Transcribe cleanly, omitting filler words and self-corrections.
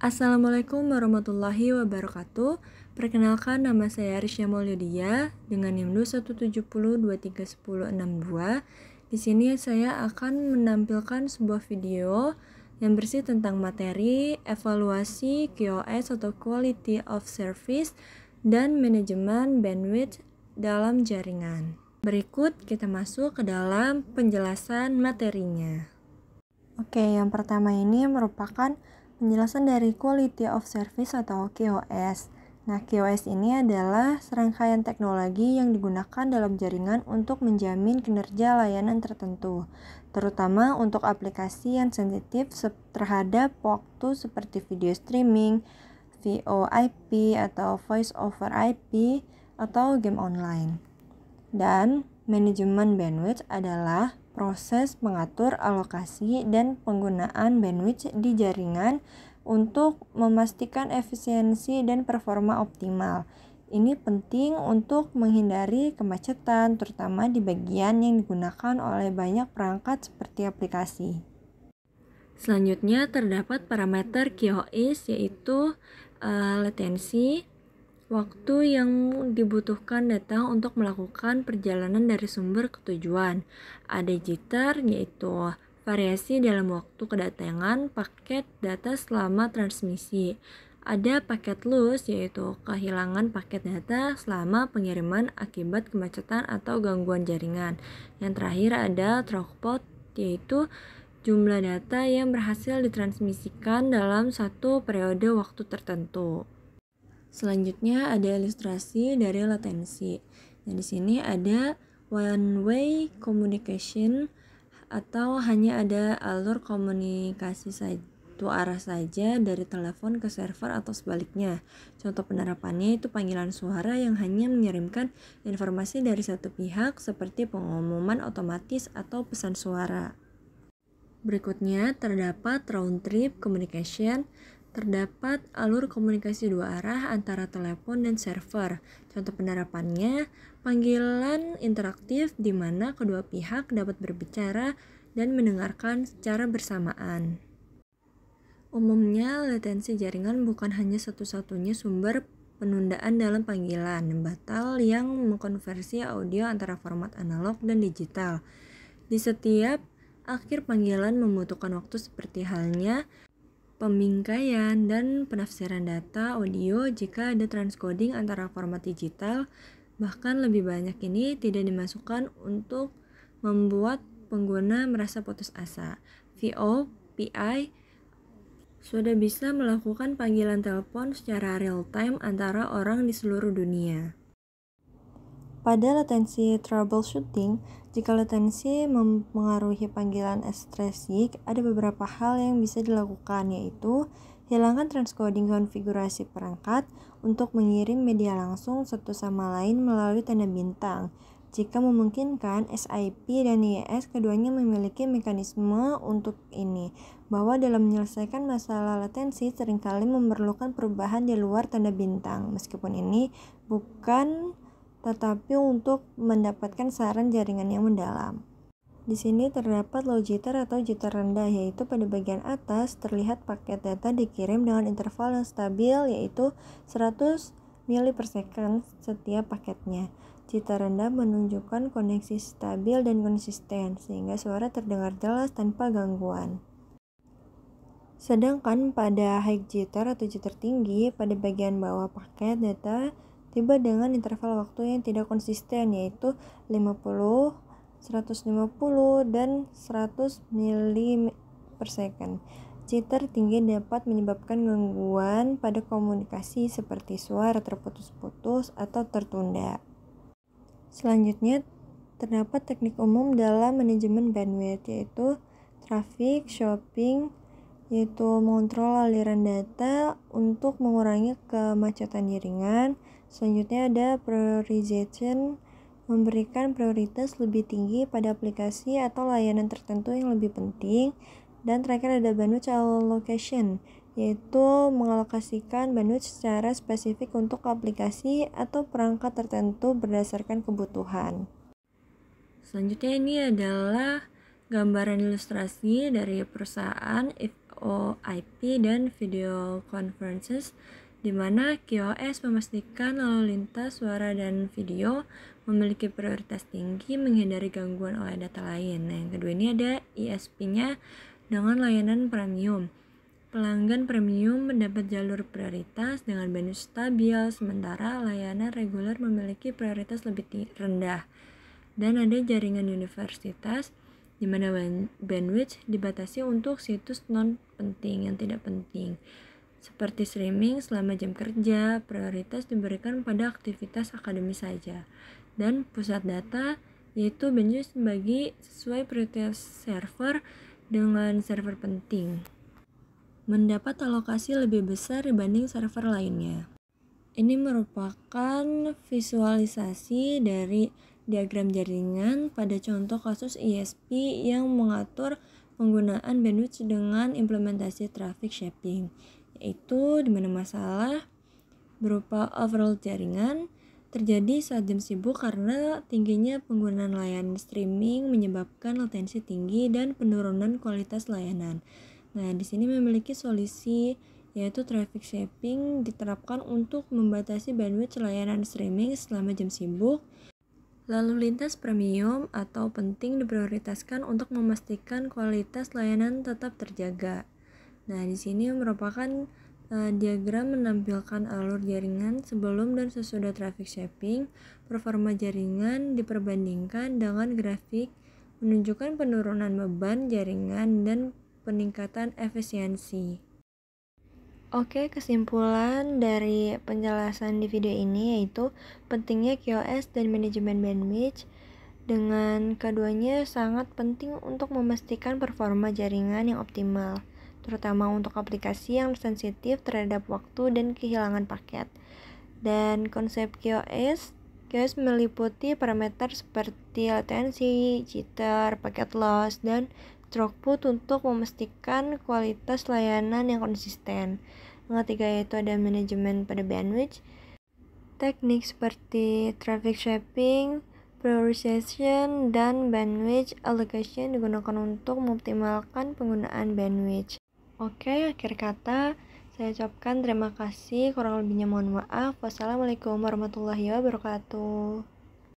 Assalamualaikum warahmatullahi wabarakatuh. Perkenalkan, nama saya Arisya Maulidia dengan NIM 217023162. Di sini saya akan menampilkan sebuah video yang bersih tentang materi evaluasi QoS atau Quality of Service dan manajemen bandwidth dalam jaringan. Berikut kita masuk ke dalam penjelasan materinya. Oke, yang pertama ini merupakan penjelasan dari Quality of Service atau QoS. Nah, QoS ini adalah serangkaian teknologi yang digunakan dalam jaringan untuk menjamin kinerja layanan tertentu, terutama untuk aplikasi yang sensitif terhadap waktu seperti video streaming, VoIP atau Voice over IP, atau game online. Dan manajemen bandwidth adalah proses mengatur alokasi dan penggunaan bandwidth di jaringan untuk memastikan efisiensi dan performa optimal. Ini penting untuk menghindari kemacetan, terutama di bagian yang digunakan oleh banyak perangkat seperti aplikasi. Selanjutnya terdapat parameter QoS yaitu latensi, waktu yang dibutuhkan data untuk melakukan perjalanan dari sumber ke tujuan. Ada jitter, yaitu variasi dalam waktu kedatangan paket data selama transmisi. Ada paket loss, yaitu kehilangan paket data selama pengiriman akibat kemacetan atau gangguan jaringan. Yang terakhir ada throughput, yaitu jumlah data yang berhasil ditransmisikan dalam satu periode waktu tertentu. Selanjutnya ada ilustrasi dari latensi. Nah, di sini ada one way communication atau hanya ada alur komunikasi satu arah saja dari telepon ke server atau sebaliknya. Contoh penerapannya itu panggilan suara yang hanya mengirimkan informasi dari satu pihak seperti pengumuman otomatis atau pesan suara. Berikutnya terdapat round trip communication. Terdapat alur komunikasi dua arah antara telepon dan server. Contoh penerapannya, panggilan interaktif di mana kedua pihak dapat berbicara dan mendengarkan secara bersamaan. Umumnya, latensi jaringan bukan hanya satu-satunya sumber penundaan dalam panggilan batal yang mengkonversi audio antara format analog dan digital. Di setiap akhir panggilan membutuhkan waktu seperti halnya pembingkaian dan penafsiran data audio jika ada transcoding antara format digital. Bahkan lebih banyak ini tidak dimasukkan untuk membuat pengguna merasa putus asa. VoPI sudah bisa melakukan panggilan telepon secara real time antara orang di seluruh dunia. Pada latensi troubleshooting, jika latensi mempengaruhi panggilan estresik, ada beberapa hal yang bisa dilakukan, yaitu hilangkan transcoding konfigurasi perangkat untuk mengirim media langsung satu sama lain melalui tanda bintang. Jika memungkinkan, SIP dan IIS keduanya memiliki mekanisme untuk ini, bahwa dalam menyelesaikan masalah latensi seringkali memerlukan perubahan di luar tanda bintang, meskipun ini bukan tetapi untuk mendapatkan saran jaringan yang mendalam. Di sini terdapat low jitter atau jitter rendah, yaitu pada bagian atas terlihat paket data dikirim dengan interval yang stabil, yaitu 100 mili per second setiap paketnya. Jitter rendah menunjukkan koneksi stabil dan konsisten, sehingga suara terdengar jelas tanpa gangguan. Sedangkan pada high jitter atau jitter tinggi, pada bagian bawah paket data tiba dengan interval waktu yang tidak konsisten, yaitu 50, 150, dan 100 mili per second. Jitter tinggi dapat menyebabkan gangguan pada komunikasi seperti suara terputus-putus atau tertunda. Selanjutnya, terdapat teknik umum dalam manajemen bandwidth, yaitu traffic shopping, yaitu mengontrol aliran data untuk mengurangi kemacetan jaringan. Selanjutnya ada prioritization, memberikan prioritas lebih tinggi pada aplikasi atau layanan tertentu yang lebih penting. Dan terakhir ada bandwidth allocation, yaitu mengalokasikan bandwidth secara spesifik untuk aplikasi atau perangkat tertentu berdasarkan kebutuhan. Selanjutnya ini adalah gambaran ilustrasi dari perusahaan VoIP dan video conferences, di mana QoS memastikan lalu lintas suara dan video memiliki prioritas tinggi menghindari gangguan oleh data lain. Nah, yang kedua ini ada ISP-nya dengan layanan premium. Pelanggan premium mendapat jalur prioritas dengan bandwidth stabil, sementara layanan reguler memiliki prioritas lebih rendah. Dan ada jaringan universitas, di mana bandwidth dibatasi untuk situs non-penting yang tidak penting. Seperti streaming selama jam kerja, prioritas diberikan pada aktivitas akademis saja. Dan pusat data, yaitu bandwidth dibagi sesuai prioritas server dengan server penting, mendapat alokasi lebih besar dibanding server lainnya. Ini merupakan visualisasi dari diagram jaringan pada contoh kasus ISP yang mengatur penggunaan bandwidth dengan implementasi traffic shaping, yaitu di mana masalah berupa overload jaringan terjadi saat jam sibuk karena tingginya penggunaan layanan streaming menyebabkan latensi tinggi dan penurunan kualitas layanan. Nah, di sini memiliki solusi, yaitu traffic shaping diterapkan untuk membatasi bandwidth layanan streaming selama jam sibuk. Lalu lintas premium atau penting diprioritaskan untuk memastikan kualitas layanan tetap terjaga. Nah, di sini merupakan diagram menampilkan alur jaringan sebelum dan sesudah traffic shaping. Performa jaringan diperbandingkan dengan grafik menunjukkan penurunan beban jaringan dan peningkatan efisiensi. Oke, kesimpulan dari penjelasan di video ini yaitu pentingnya QoS dan manajemen bandwidth. Dengan keduanya sangat penting untuk memastikan performa jaringan yang optimal, terutama untuk aplikasi yang sensitif terhadap waktu dan kehilangan paket. Dan konsep QoS meliputi parameter seperti latensi, jitter, paket loss, dan throughput untuk memastikan kualitas layanan yang konsisten. Yang ketiga yaitu ada manajemen pada bandwidth. Teknik seperti traffic shaping, prioritization, dan bandwidth allocation digunakan untuk mengoptimalkan penggunaan bandwidth. Oke, akhir kata saya ucapkan terima kasih, kurang lebihnya mohon maaf. Wassalamualaikum warahmatullahi wabarakatuh.